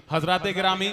हजरात गिरामी,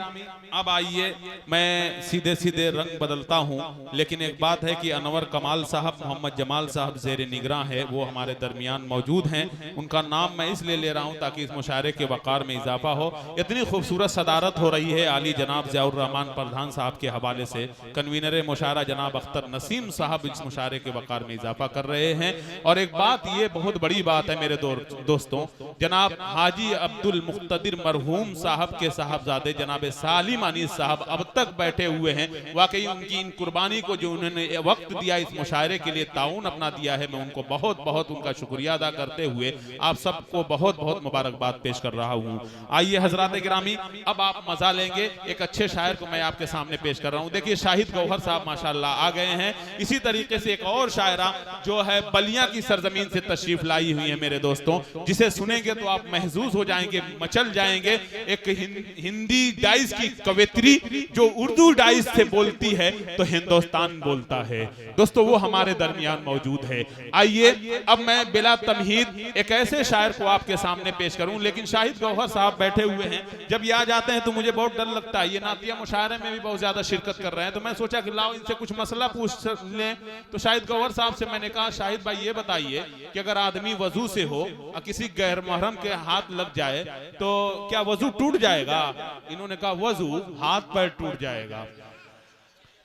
अब आइए मैं सीधे सीधे रंग बदलता हूं, लेकिन एक बात है कि अनवर कमाल साहब, मोहम्मद जमाल साहब ज़ेर निगरां है, वो हमारे दरमियान मौजूद हैं। उनका नाम मैं इसलिए ले रहा हूं ताकि इस मुशायरे के वक़ार में इजाफा हो। इतनी खूबसूरत सदारत हो रही है आली जनाब ज़ियाउर रहमान प्रधान साहब के हवाले से। कन्वीनर मुशायरा जनाब अख्तर नसीम साहब इस मुशायरे के वक़ार में इजाफा कर रहे हैं। और एक बात, ये बहुत बड़ी बात है मेरे दोस्तों, जनाब हाजी अब्दुल मुख्तदिर मरहूम साहब के साहबजादे जनाब सालिम अनीस साहब अब तक बैठे हुए हैं। वाकई उनकी इन कुर्बानी को जो उन्होंने वक्त दिया, इस मुशायरे के लिए ताउन अपना दिया है, मैं उनको बहुत बहुत उनका शुक्रिया अदा करते हुए आप सबको बहुत बहुत मुबारकबाद पेश कर रहा हूँ। आइए हजरात गिरामी, अब आप मजा लेंगे। एक अच्छे शायर को मैं आपके सामने पेश कर रहा हूँ। देखिए शाहिद गौहर साहब माशाल्लाह आ गए हैं। इसी तरीके से एक और शायरा जो है बलिया की सरजमीन से तशरीफ लाई हुई है मेरे दोस्तों, जिसे सुनेंगे तो आप महजूज हो जाएंगे, मचल जाएंगे। एक हिंदी डाइस की कवित्री जो उर्दू डाइस से बोलती है तो हिंदुस्तान बोलता है। दोस्तों वो हमारे दरमियान मौजूद है। आइए अब मैं बिला तमहीद एक ऐसे शायर को आपके सामने पेश करूं, लेकिन शाहिद गौहर साहब बैठे हुए हैं। जब ये आ जाते हैं तो मुझे बहुत डर लगता है। ये नातिया मुशायरे में भी बहुत ज्यादा शिरकत कर रहे हैं, तो मैं सोचा कि लाओ इनसे कुछ मसला पूछ लें। तो शाहिद गौहर साहब से मैंने कहा, शाहिद भाई ये बताइए कि अगर आदमी वजू से हो और किसी गैर महरम के हाथ लग जाए तो क्या वजू टूट जाएगा? इन्होंने कहा वजू हाथ पैर टूट जाएगा।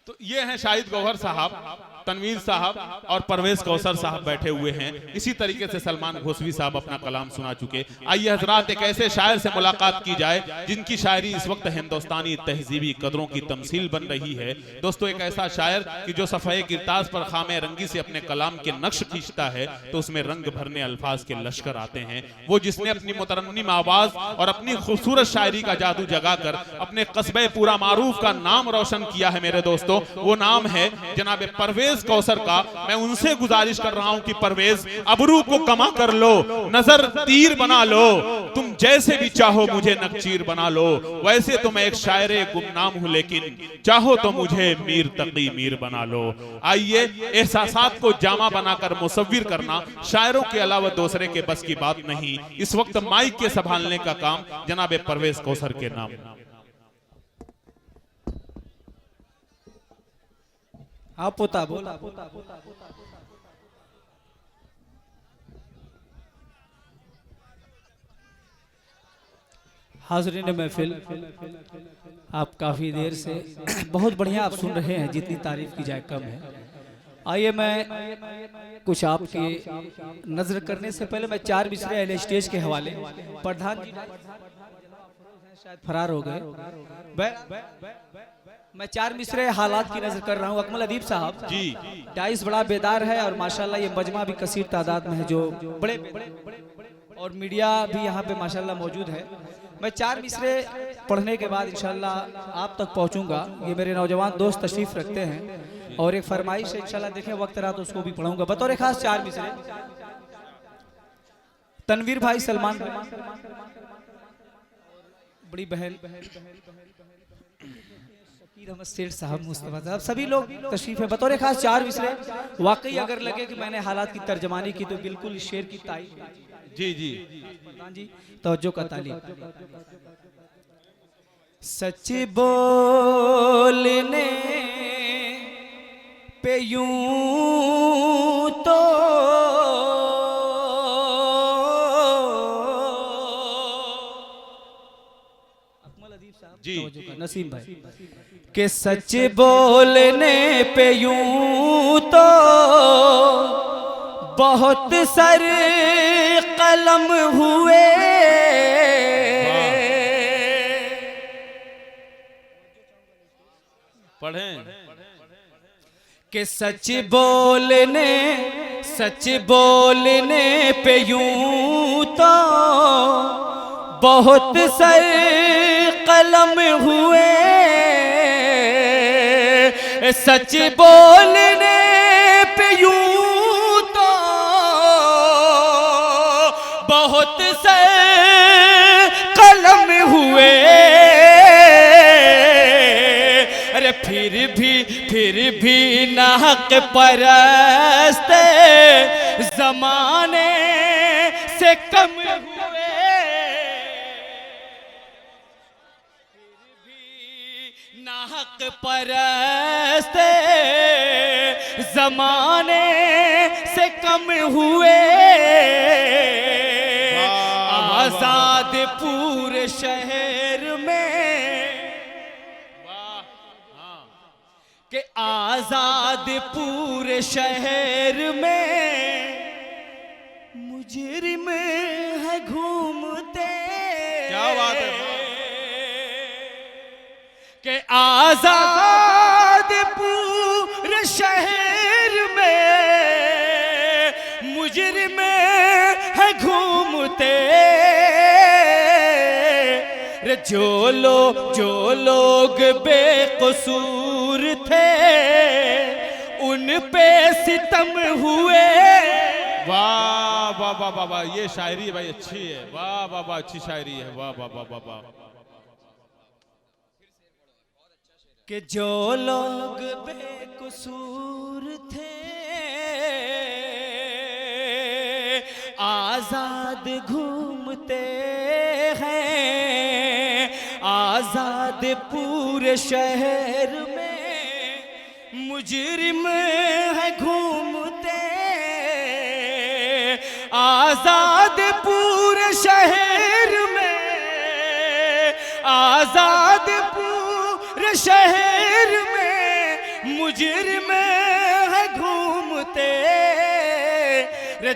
तो ये हैं शाहिद गौहर साहब, तनवीर साहब और परवेज कौसर साहब बैठे हुए हैं। इसी तरीके से सलमान घोसवी साहब अपना कलाम सुना चुके। आइए हजरात एक ऐसे शायर से मुलाकात की जाए जिनकी शायरी इस वक्त हिंदुस्तानी तहजीबी कदरों की तमसील बन रही है। दोस्तों एक ऐसा शायर कि जो सफ़े किरताज पर खामे रंगी से अपने कलाम के नक्श खींचता है तो उसमें रंग भरने अल्फाज के लश्कर आते हैं। वो जिसने अपनी मुतरन्निम आवाज और अपनी खूबसूरत शायरी का जादू जगाकर अपने कस्बे पूरा मारूफ का नाम रोशन किया है मेरे दोस्तों, वो नाम है जनाब परवेज कौसर का। मैं उनसे गुजारिश कर रहा हूं कि परवेज अबरू को कमा कर लो, नजर तीर बना लो, तुम जैसे भी चाहो मुझे नकचीर बना लो। वैसे तो मैं एक शायरे गुमनाम हूं, लेकिन चाहो तो मुझे मीर तकी मीर बना लो। आइए एहसासात को जामा बनाकर मुसव्विर करना शायरों के अलावा दूसरे के बस की बात नहीं। इस वक्त माइक के संभालने का काम जनाब परवेज कौसर के नाम। आप पोता बोल। हाज़रीन महफिल, आप काफ़ी देर से बहुत बढ़िया आप सुन रहे हैं, जितनी तारीफ की जाए कम है। आइए मैं कुछ आपकी नजर करने से पहले मैं चार मिसरे अहले स्टेज के हवाले, प्रधान जी शायद फरार हो गए, मैं चार मिसरे हालात की नजर कर रहा हूँ। अकमल अदीब साहब जी, डाइस बड़ा बेदार है और माशाल्लाह ये मजमा भी कसीर तादाद में है, जो बड़े और मीडिया भी यहाँ पे माशाल्लाह मौजूद है। मैं चार मिसरे पढ़ने के बाद इंशाल्लाह आप तक पहुँचूंगा। ये मेरे नौजवान दोस्त तशरीफ रखते हैं और एक फरमाइश है, इंशाल्लाह देखें वक्त रहा तो उसको भी पढ़ूंगा। बतौर खास चार मिसरे तनवीर भाई, सलमान बड़ी बहन सेठ साहब, मुस्तफा साहब, सभी लोग तशरीफ है। बतौर खास चार मिसरे वाकई अगर लगे कि मैंने हालात की तर्जमानी की तो बिल्कुल शेर की तारीफ। जी जी जी तवज्जो का तालीम। सच बोलने पे यूं तो जी नसीम भाई के सच बोलने पे यूं तो बहुत सर कलम हुए, पढ़ें के सच बोलने पे यूं तो बहुत सर कलम हुए। सच बोलने पे यूं तो बहुत से कलम हुए। अरे फिर भी नाहक परस्त जमाने से कम हुए। परस्त जमाने से कम हुए, आजादपुर शहर में के आजादपुर शहर में मुजरिम है घूमते। क्या बात है के आजादपुर शहर में मुजरिम है घूमते। जो लोग बेकसूर थे उन पे सितम हुए। वाह वाह वाह वाह वाह, ये शायरी भाई अच्छी है। वाह वाह वाह, अच्छी शायरी है। वाह वाह वाह वाह वाह। कि जो लोग बेकसूर थे आजाद घूमते हैं, आजादपुर शहर में मुजरिम है घूमते। आजादपुर शहर में, आजादपुर शहर में मुजरिम है घूमते।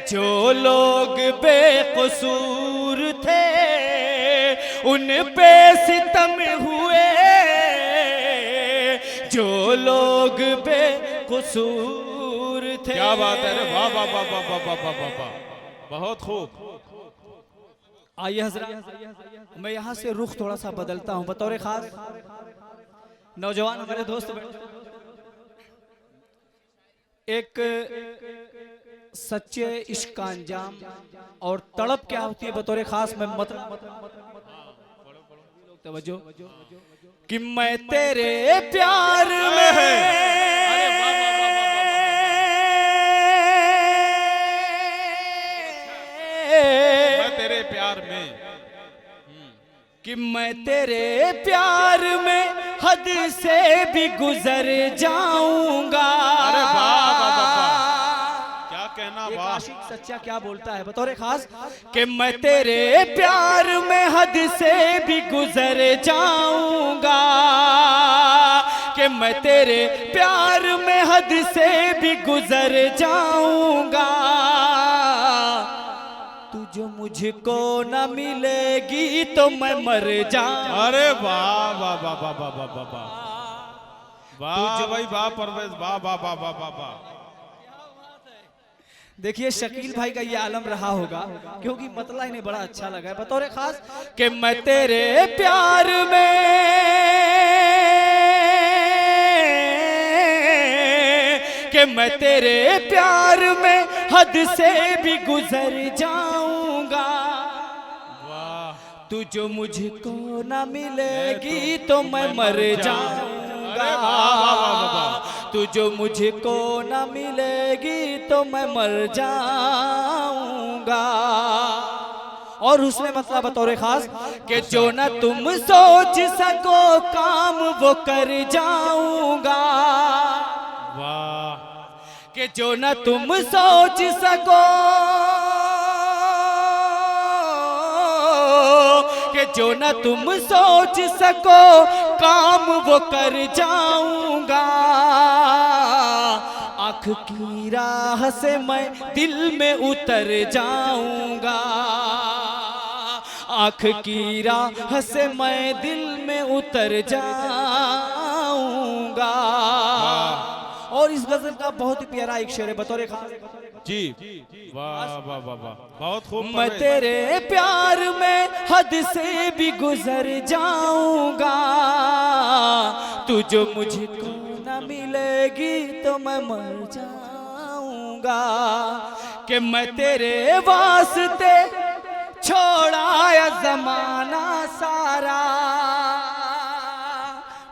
जो लोग बेकसूर थे उन पे सितम हुए। जो लोग बेकसूर थे। क्या बात है रे, वाह वाह वाह वाह वाह वाह वाह वाह, बहुत खूब। आइए हजरत, मैं यहाँ से रुख थोड़ा सा बदलता हूँ। बतौर खास नौजवान हमारे दोस्त एक सच्चे इश्क का अंजाम और तड़प क्या होती है बतौर खास मैं तवज्जो कि मैं तेरे प्यार में तेरे प्यार में कि मैं तेरे प्यार में हद से भी गुजर जाऊंगा। अरे वाह वाह वाह, क्या कहना। एक वाह, आशिक सच्चा क्या बोलता है बतौर खास कि मैं तेरे प्यार में हद से भी गुजर जाऊंगा। कि मैं तेरे प्यार में हद से भी गुजर जाऊंगा। तू जो मुझको न मिलेगी तो मैं मर जाऊंगा। अरे वाह वाह वाह वाह वाह वाह वाह वाह वाह भाई वाह परवेज, वाह वाह वाह वाह वाह वाह। देखिए शकील भाई का ये आलम रहा होगा क्योंकि मतला इन्हें बड़ा अच्छा लगा है बतौर खास कि मैं तेरे प्यार में कि मैं तेरे प्यार में हद से भी गुजर जाऊंगा। तू जो मुझको ना मिलेगी तो मैं मर जाऊंगा। तू जो मुझको ना मिलेगी तो मैं मर जाऊंगा। और उसमें मतलब बतौर खास कि जो ना तुम सोच सको काम वो कर जाऊंगा। वाह, कि जो ना तुम सोच सको कि जो ना तुम सोच सको काम वो कर जाऊंगा। आँख की राह से मैं दिल में उतर जाऊंगा। आँख की राह से मैं दिल में उतर जाऊंगा। और इस गजल का बहुत ही प्यारा एक शेर है बतौर खास जी। वाह वाह वाह वाह, बहुत खूब। मैं तेरे प्यार में हद से भी गुजर जाऊंगा। तू जो मुझको न मिलेगी तो मैं मर जाऊंगा। कि मैं तेरे वास्ते छोड़ाया जमाना सारा।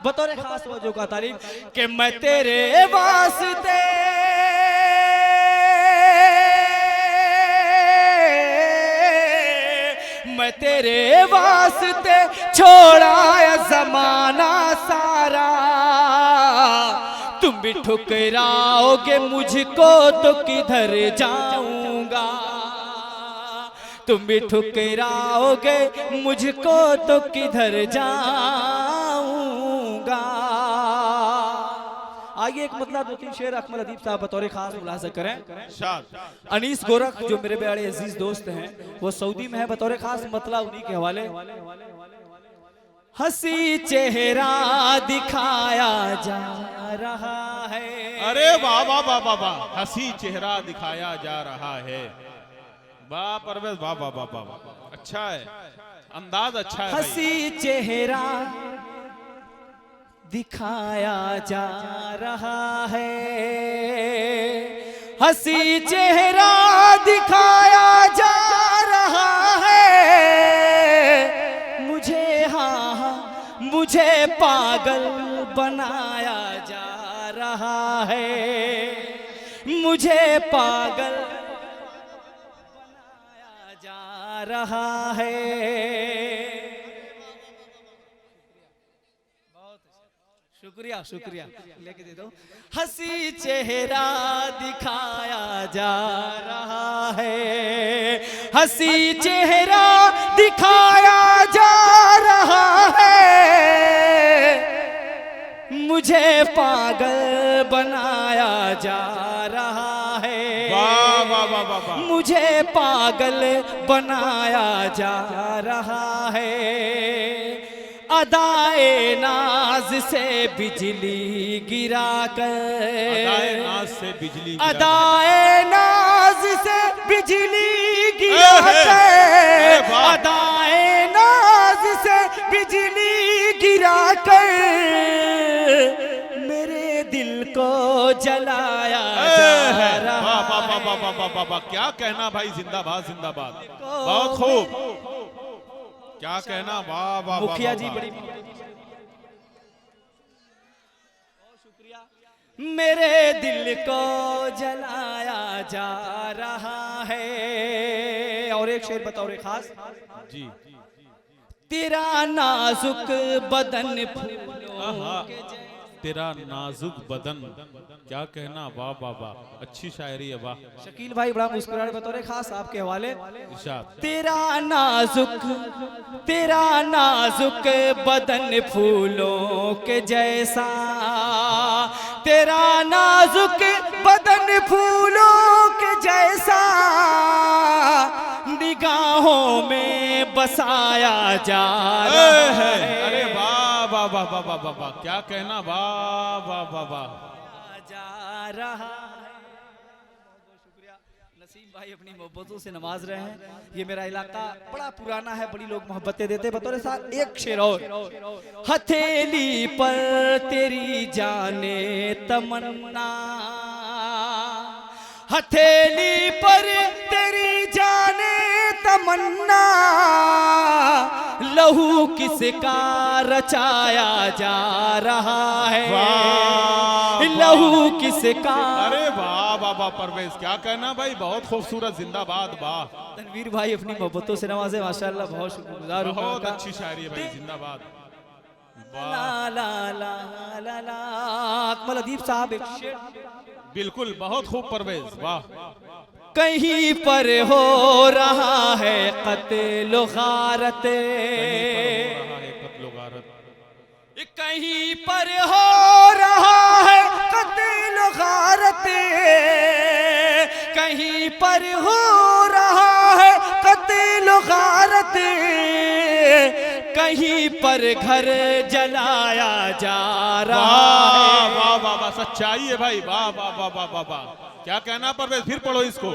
बतौर खास वजह का तारीफ कि मैं तेरे वास्ते मैं तेरे वास्ते छोड़ाया जमाना सारा। तुम भी ठुकराओगे मुझको तो किधर जाऊंगा, तुम भी ठुकराओगे मुझको तो किधर जाऊंगा। आइए एक मतलब 2-3 शेर अकमल अदीब साहब बतौर खास मुलाजा करें। अनीस गोरख जो मेरे बड़े अजीज दोस्त हैं वो सऊदी में है, बतौर खास मतलब उन्हीं के हवाले। हंसी चेहरा दिखाया जा रहा है। अरे वाह वाह वाह वाह वाह, हंसी चेहरा दिखाया जा रहा है। वाह परवेज, वाह वाह वाह वाह, अच्छा है, अंदाज अच्छा है। हंसी चेहरा दिखाया जा रहा है, हंसी चेहरा दिखाया जा रहा है। मुझे मुझे पागल बनाया जा रहा है, मुझे पागल बनाया जा रहा है। शुक्रिया शुक्रिया, लेके दे दो। हंसी चेहरा दिखाया जा रहा है, हंसी चेहरा दिखाया जा रहा है। मुझे पागल बनाया जा रहा है, वाह वाह वाह वाह वाह, मुझे पागल बनाया जा रहा है। अदाए नाज से बिजली गिरा कर, अदाए नाज से बिजली, अदाए नाज से बिजली गिरा कर, अदाए नाज से बिजली गिरा कर मेरे दिल को जलाया जा रहा है। क्या कहना भाई, जिंदाबाद जिंदाबाद, बहुत खूब, क्या कहना, वाह वाह। मुखिया जी बड़ी शुक्रिया। मेरे दिल को जलाया जा रहा है। और एक शेर बतौर खास जी, तेरा नाजुक बदन फूलों के तेरा नाजुक बदन, क्या कहना, वाह वाह वाह, अच्छी शायरी है, वाह। शकील भाई बड़ा मुस्कुराए, बतौर खास आपके हवाले। इरशाद। तेरा नाजुक बदन फूलों के जैसा, तेरा नाजुक बदन फूलों के जैसा निगाहों में बसाया जा रहा है। अरे वाह वाह वाह वाह वाह वाह, क्या कहना, वाह वाह वाह वाह, जा रहा है। शुक्रिया। नसीम भाई अपनी मोहब्बतों से नवाज रहे हैं। ये मेरा इलाका बड़ा पुराना है, बड़ी लोग मोहब्बतें देते। बतौर साथ एक शेर और। हथेली पर तेरी जाने तमन्ना, हथेली पर तेरी जाने तमन्ना, लहू किसका रचाया जा रहा है, लहू किसका। अरे वाह वाह वाह परवेज, क्या कहना भाई, बहुत खूबसूरत, जिंदाबाद, वाह। तनवीर भाई अपनी मोहब्बतों से नवाजे, माशाल्लाह, बहुत शुक्रगुजार हूं। बहुत अच्छी शायरी है भाई, जिंदाबाद, वाह। ला ला ला ला ला। अकमल अदीब साहब एक शेर। बिल्कुल, बहुत खूब परवेज, वाह। कहीं पर हो रहा है कत्ल गारत, कहीं पर हो रहा है कत्ल गारत, कहीं पर हो रहा है कत्ल गारत, कहीं पर घर जलाया जा रहा है। वाह वाह वाह, सच्चाई है भाई, वाह वाह वाह वाह वाह वाह, क्या कहना परवेज, फिर पढ़ो इसको,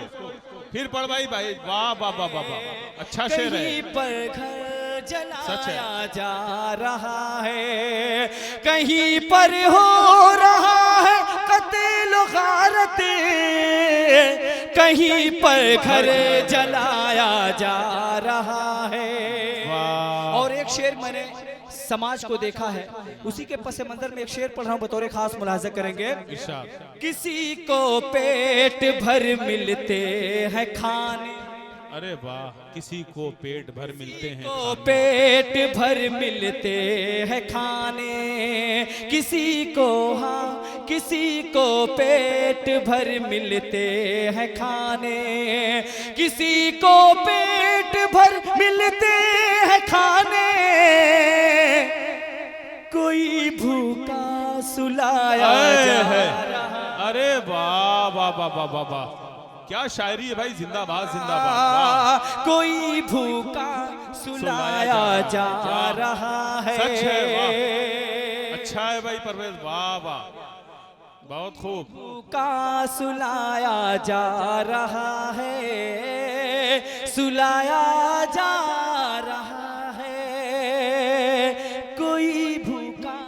फिर पढ़ भाई भाई, वाह वाह वाह वाह वाह, अच्छा शेर है। कहीं पर घर जलाया जा रहा है, कहीं पर हो रहा है कत्ल गारत, कहीं पर घर जलाया जा रहा है। और एक शेर मैंने समाज को देखा है, उसी के पस मंजर में एक शेर पढ़ रहा हूं, बतौर खास मुलाजा करेंगे। किसी को पेट भर मिलते हैं खाने, अरे वाह, किसी को पेट भर मिलते हैं, को पेट भर मिलते हैं खाने, किसी को हाँ किसी को पेट भर मिलते हैं खाने, किसी को पेट भर मिलते हैं खाने, कोई भूखा सुलाया है। अरे वाह वाह वाह वाह वाह वाह, क्या शायरी है भाई, जिंदाबाद जिंदाबाद। कोई भूखा सुलाया जा रहा है। सच है, वाह अच्छा है भाई परवेज, वाह वाह बहुत खूब। भूखा सुलाया जा रहा है, सुलाया जा रहा है, कोई भूखा।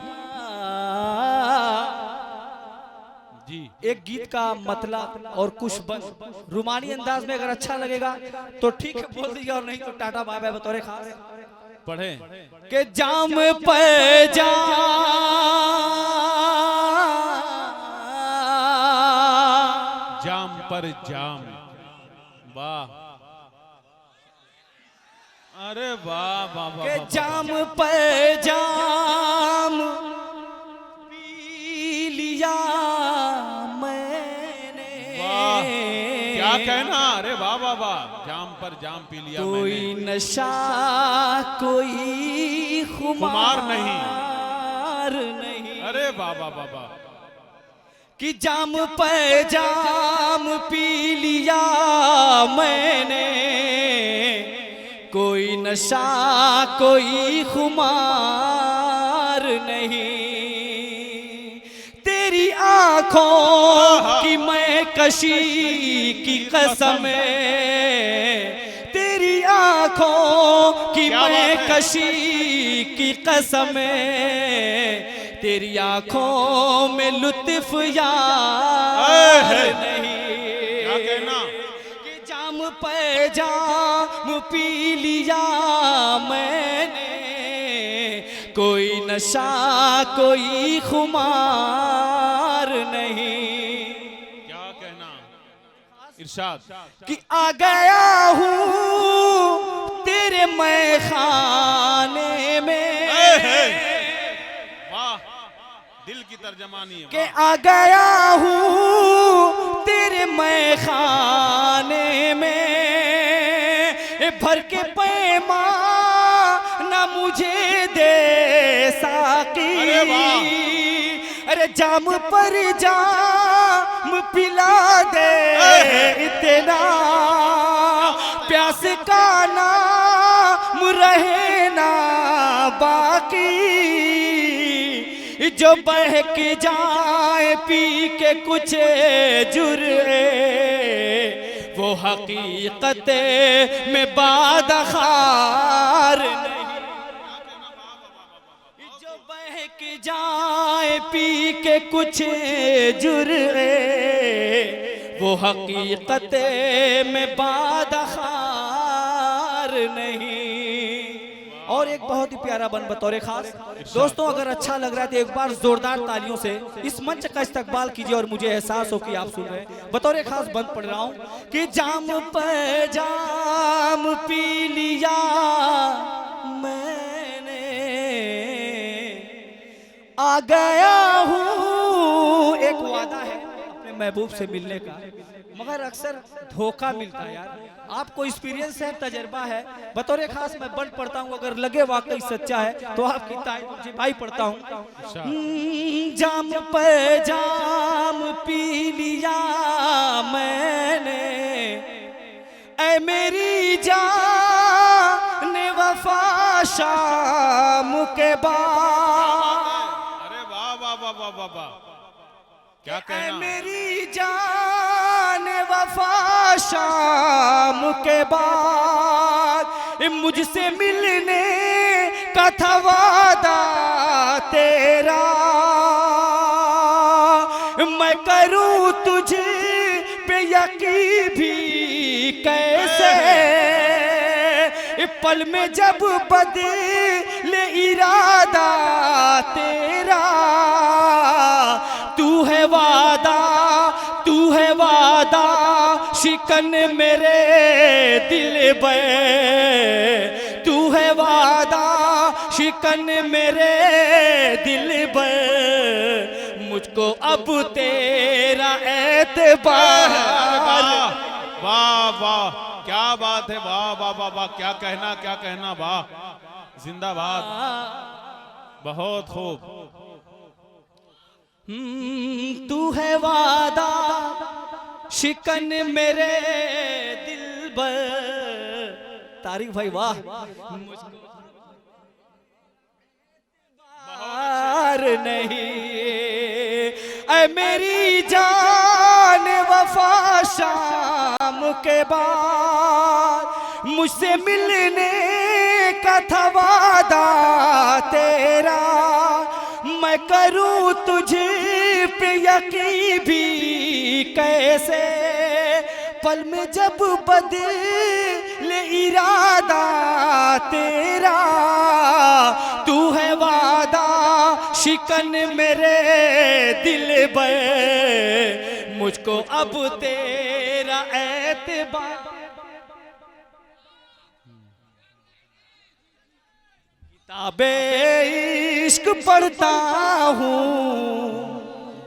जी एक गीत का मतलब और कुछ रुमानी अंदाज में अगर अच्छा लगेगा तो ठीक है बोल दीजिए, और नहीं तो टाटा बाय बाय बतौरे खास पढ़े के जाम पे जाम पर जाम, वाह अरे वाह वाह वाह के वाह, जाम पे जाम पी लिया मैंने। वाह क्या कहना, अरे वाह वाह वाह, जाम पर जाम पी लिया कोई मैंने। नशा कोई खुमार नहीं, अरे वाह वाह वाह वाह, कि जाम पे जाम पी लिया मैंने, कोई नशा कोई खुमार नहीं, तेरी आंखों की मैं कशी की कसम, तेरी आंखों की मैं कशी की कसम, तेरी आंखों में लुत्फ यार नहीं। क्या कहना, कि जाम पे जाम पी लिया मैंने, कोई नशा कोई खुमार नहीं। क्या कहना, इरशाद कि आ गया हूँ तेरे मैं खाने में, वाह दिल की तर्जमानी है, के आ गया हूँ तेरे मैं खाने में, भर के पैमा न मुझे दे साकी, अरे जाम पर जाम पिला दे इतना, प्यास का नाम रहे ना बाकी, जो बहक जाए पी के कुछ जुर्रे, वो हकीकत में बादखार नहीं, जो बहक जाए पी के कुछ जुर्रे, वो हकीकत में बादखार नहीं। और एक बहुत ही प्यारा बन बतौरे खास दोस्तों, अगर अच्छा लग रहा है तो एक बार जोरदार तालियों से इस मंच का इस्तकबाल कीजिए और मुझे एहसास हो कि आप सुन रहे हैं। बतौरे खास बंद पढ़ रहा हूं कि जाम पे जाम पी लिया मैंने, आ गया हूं। एक वादा है अपने महबूब से मिलने का, मगर अक्सर धोखा मिलता है यार। आपको एक्सपीरियंस है, तजर्बा है। बतौर खास मैं बंद पढ़ता हूँ, अगर लगे वाकई सच्चा है तो आपकी तारीफ भाई पढ़ता हूँ। जाम पे जाम पी लिया मैंने, ऐ मेरी जान वफा शाम के बाद, अरे वाह वाह वाह वाह वाह वाह, क्या कहना, मेरी जान वफा शाम के बाद, मुझसे मिलने का था वादा तेरा, मैं करूं तुझे पे यकीन भी कैसे, पल में जब बदले इरादा तेरा, तू है वादा शिकन मेरे दिल पे, तू है वादा शिकन मेरे दिल पे, मुझको अब तेरा एतबार। वाह वाह, क्या बात है, वाह वाह वाह वाह, क्या कहना, वाह, जिंदाबाद, बहुत खूब। तू है वादा शिकन मेरे दिलबर। तारिक भाई वाह, नहीं ऐ मेरी जान वफा शाम के बाद मुझसे मिलने का था वादा तेरा। मैं करूं तुझे पे यकीन भी कैसे, पल में जब बदले इरादा तेरा। तू है वादा शिकन मेरे दिल पर, मुझको अब तेरा एतबार। किताबे इश्क पढ़ता हूँ,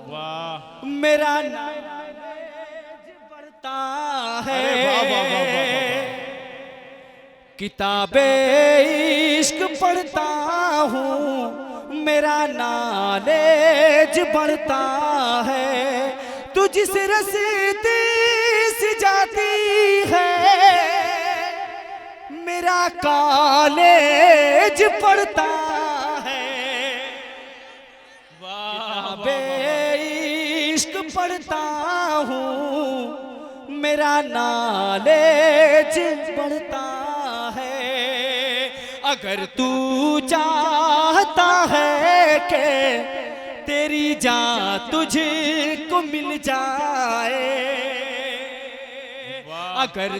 वाह, मेरा नॉलेज बढ़ता है। किताबे इश्क पढ़ता हूँ, मेरा नॉलेज बढ़ता है। तू जिस रस्ते से जाती है, मेरा कॉलेज पढ़ता है। किताबे इश्क पढ़ता हूँ, मेरा नॉलेज बढ़ता है। अगर तू चाहता है कि तेरी जान तुझको मिल जाए, अगर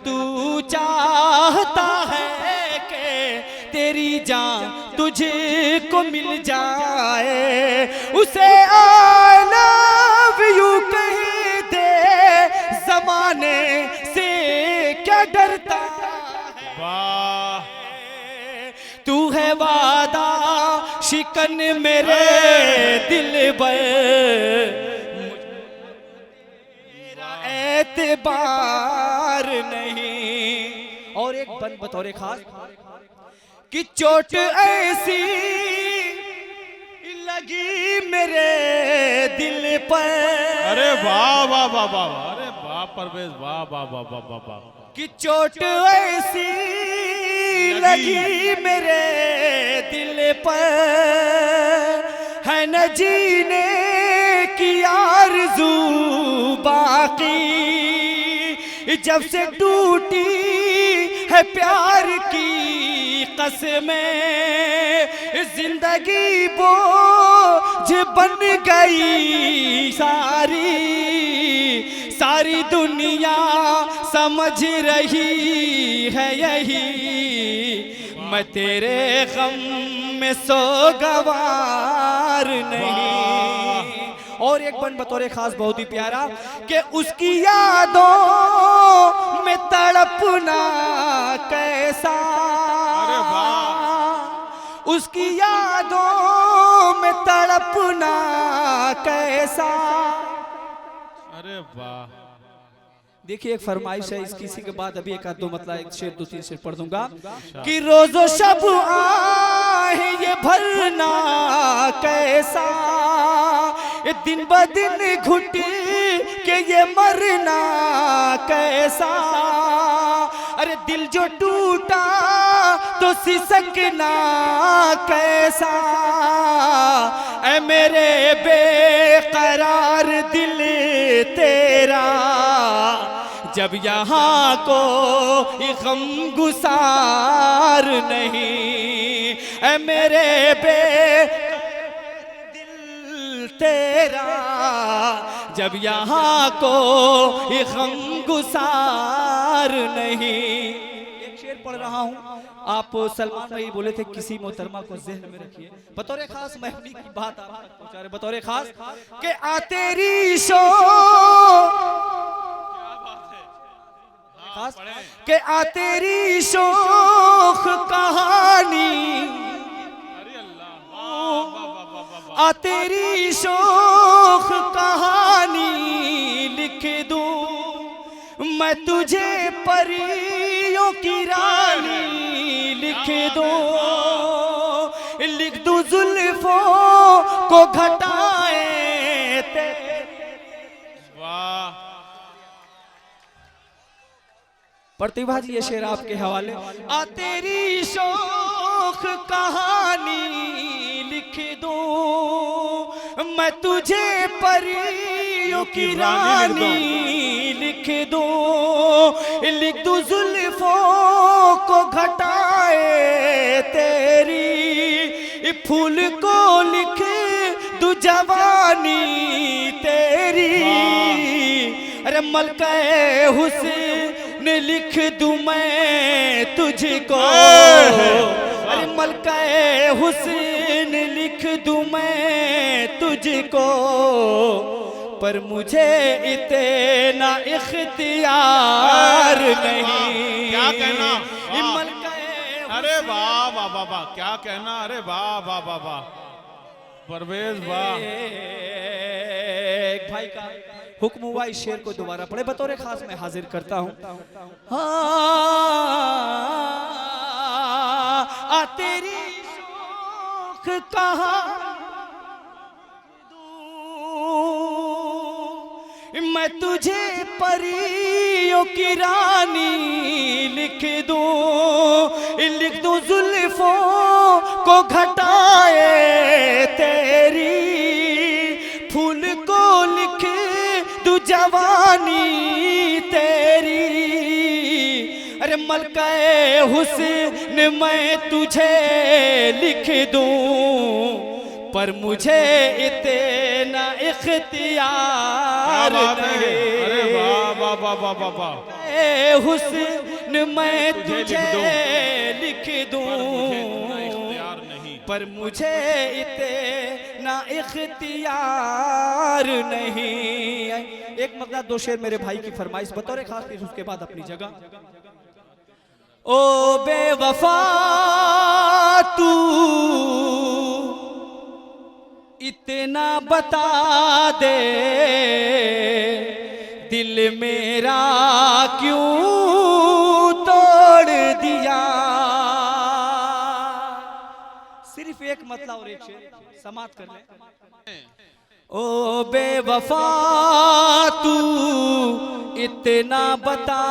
तू चाहता है कि तेरी जान तुझको मिल जाए, उसे आई लव यू कह दे, जमाने से क्या डरता है। तू है वादा शिकन मेरे दिल पर, मेरा एतबार नहीं। और एक बंद बतौर खास कि चोट ऐसी लगी मेरे दिल पर। अरे वाह वाह वाह वाह, अरे वाह परवेज, वाह वाह वाह वाह वाह वाह, कि चोट ऐसी लगी मेरे दिल पर, है न जीने की आरज़ू बाकी। जब से टूटी है प्यार की कसमें, जिंदगी बोझ बन गई सारी दुनिया समझ रही है यही, मैं तेरे गम में सोगवार नहीं। और एक बन बतौर खास बहुत ही प्यारा कि उसकी यादों में तड़पना कैसा, उसकी यादों में तड़पना कैसा। अरे वाह, देखिए एक फरमाइश है इसकी, इसी के बाद अभी एक आध दो मतलब एक शेर 2-3 शेर पढ़ दूंगा कि रोजो शब आहे ये भरना कैसा, ये दिन ब दिन घुट के ये मरना कैसा। अरे दिल जो टूटा तो सिसकना कैसा, ऐ मेरे बेकरार दिल तेरा, जब यहाँ को गम गुसार नहीं। ऐ मेरे दिल तेरा, जब यहाँ को गम गुसार नहीं। एक शेर पढ़ रहा हूँ, आप सलमान भाई बोले थे किसी मोहतरमा को ज़हन में रखिए। बतौर खास मैं अपनी की बात आप तक पहुंचा रहे, बतौर खास के आ तेरी के आ तेरी शोख कहानी, आ तेरी शोख कहानी लिख दूं मैं तुझे, परियों की रानी लिख दूं जुल्फों को घटाए वाह। प्रतिभा जी ये शेर आपके हवाले। आ तेरी शोख कहानी लिख दूं मैं तुझे, परियों की रानी लिख दूं जुल्फों को घटाए तेरी, फूल को लिख दूं जवानी तेरी। अरे मलका हुस्न लिख दूं मैं तुझको, अरे मलका हुस्न लिख दूं मैं तुझको, पर मुझे इतना इख्तियार नहीं। क्या कहना, मलका अरे वाह वाह वाह वाह, क्या कहना, अरे वाह वाह वाह वाह परवेज वाह। एक भाई का हुक्म हुआ इस शेर को दोबारा पढ़े, बतौर खास मैं हाजिर करता हूं। आ तेरी शोख कहां मैं तुझे, परियों की रानी लिख दूं जुल्फों को घटाए तेरी, फूल को लिख दूं जवानी तेरी। अरे मलका हुस्न मैं तुझे लिख दूं, पर मुझे इतना इख्तियार नहीं। अरे वाह वाह वाह वाह वाह वाह। हुस्न मैं तुझे लिख दूं, पर मुझे इतना इख्तियार नहीं। एक मतलब दो शेर मेरे भाई की फरमाइश बतौर खास पेश, उसके बाद अपनी जगह। ओ बेवफा तू इतना बता दे, दिल मेरा क्यों तोड़ दिया। सिर्फ एक मतलब और एक शेर समाप्त कर ले। ओ बेवफा तू इतना बता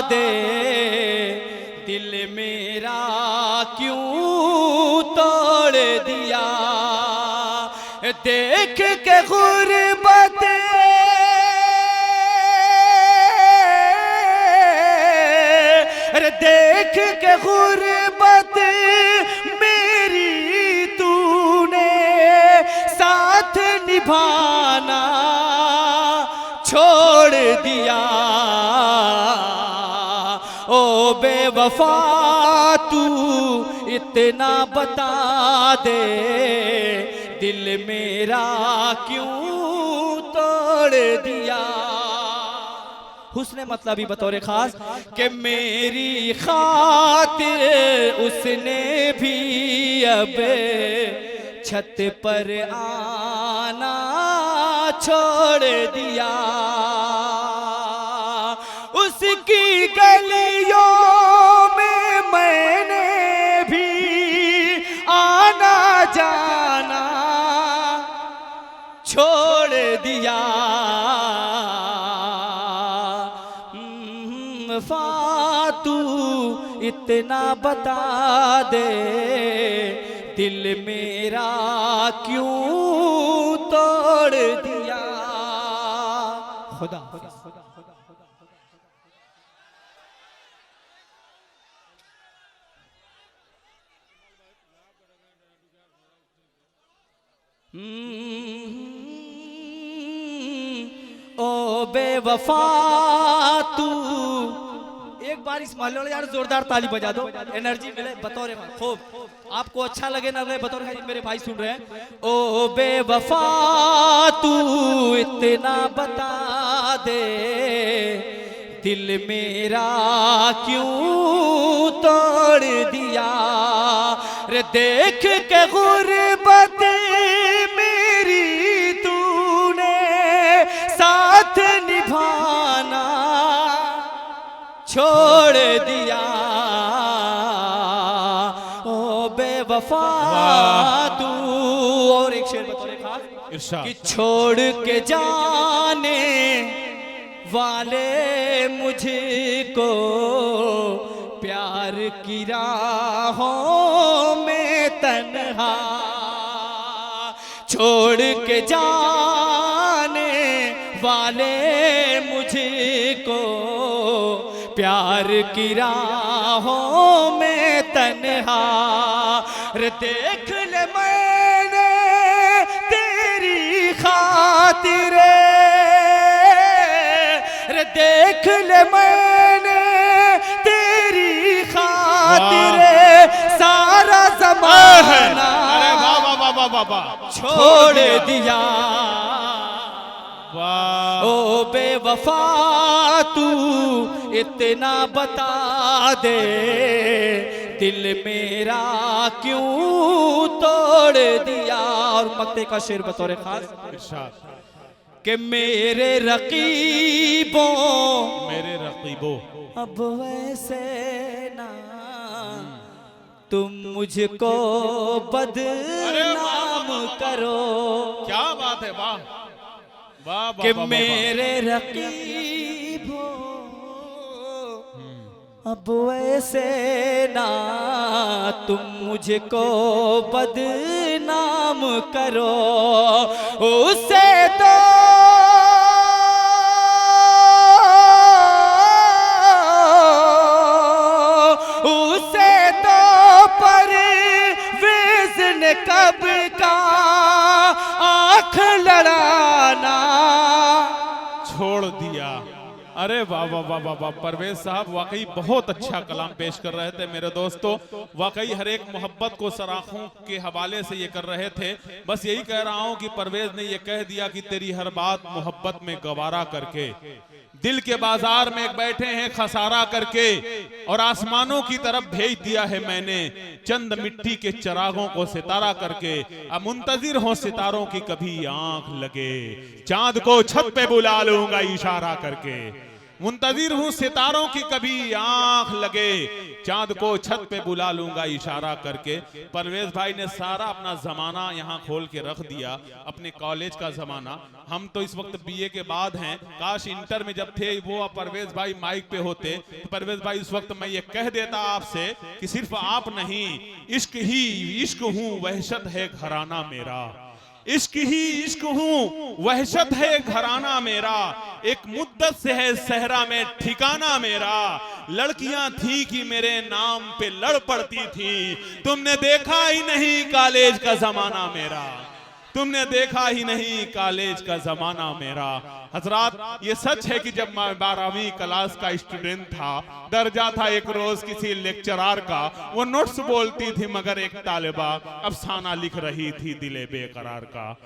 दे, दिल मेरा क्यों तोड़ दिया। देख के गुर्बत अरे देख के गुर्बत मेरी तूने साथ निभाना छोड़ दिया। ओ बेवफा तू इतना बता दे, दिल मेरा क्यों तोड़ दिया। हुस्न मतलब ही बतौर खास कि मेरी खातिर उसने भी अब छत पर आना छोड़ दिया। उसकी गलियों में मैंने भी आना जाना छोड़ दिया। फातू इतना बता दे, दिल मेरा क्यों तोड़ दिया। खुदा ओ बेवफा तू। एक बार इस मोहल्ले वाले यार जोरदार ताली बजा दो, एनर्जी मिले बतौर खूब। आपको अच्छा लगे ना लगे बतौर मेरे भाई सुन रहे हैं। ओ बेवफा तू इतना बता दे, दिल मेरा क्यों तोड़ दिया। रे देख के गुर्बत छोड़ दिया ओ बेवफा तू। और एक शेर बतौर खास इरशाद। कि छोड़ के जाने वाले मुझको प्यार की राहों में तन्हा, छोड़ के जाने वाले मुझको प्यार की राहों में तन्हा। रे देख ले मैंने तेरी खातिर, रे देख ले मैंने तेरी खातिर सारा ज़माना अरे वाह वाह वाह वाह वाह वाह, छोड़ दिया वाह। ओ बेवफा तू इतना बता दे दिल मेरा क्यों तोड़ दिया। और मक्ते का शेर बतौर खास इरशाद। कि मेरे रकीबों मेरे रकीबो अब वैसे ना तुम मुझको बदनाम करो। क्या बात है, वाह वाह कि वाह, वाह, मेरे रकीबों अब वैसे ना तुम मुझको बदनाम करो। उसे तो उसे तो परवेज़ ने कब का आँख लड़ाना छोड़ दिया। अरे वाह वाह वाह वाह वाह, परवेज साहब वाकई बहुत अच्छा कलाम पेश कर रहे थे मेरे दोस्तों। वाकई हर एक मोहब्बत को सराखों के हवाले से ये कर रहे थे। बस यही कह रहा हूँ कि परवेज ने ये कह दिया कि तेरी हर बात मोहब्बत में गवारा करके, दिल के बाजार में बैठे हैं खसारा करके, और आसमानों की तरफ भेज दिया है मैंने चंद मिट्टी के चिरागों को सितारा करके। अब मुंतजिर हो सितारों की कभी आंख लगे, चांद को छत पे बुला लूंगा इशारा करके। मुंतजिर हूं सितारों की कभी आंख लगे, चांद को छत पे बुला लूंगा इशारा करके। परवेज भाई ने सारा अपना जमाना यहाँ खोल के रख दिया, अपने कॉलेज का जमाना। हम तो इस वक्त बीए के बाद हैं, काश इंटर में जब थे वो परवेज भाई माइक पे होते तो परवेज भाई उस वक्त मैं ये कह देता आपसे कि सिर्फ आप नहीं, इश्क ही इश्क हूं, वहशत है घराना मेरा। इश्क ही इश्क हूं, वहशत है घराना मेरा। एक मुद्दत से है सहरा में ठिकाना मेरा। लड़कियां थी कि मेरे नाम पे लड़ पड़ती थी, तुमने देखा ही नहीं कॉलेज का जमाना मेरा। तुमने देखा ही नहीं कॉलेज का जमाना मेरा। हजरात, ये सच है कि जब मैं 12वीं क्लास का स्टूडेंट था, दर्जा था एक रोज किसी लेक्चरार का, वो नोट्स बोलती थी मगर एक तालिबा अफसाना लिख रही थी दिले बेकरार का।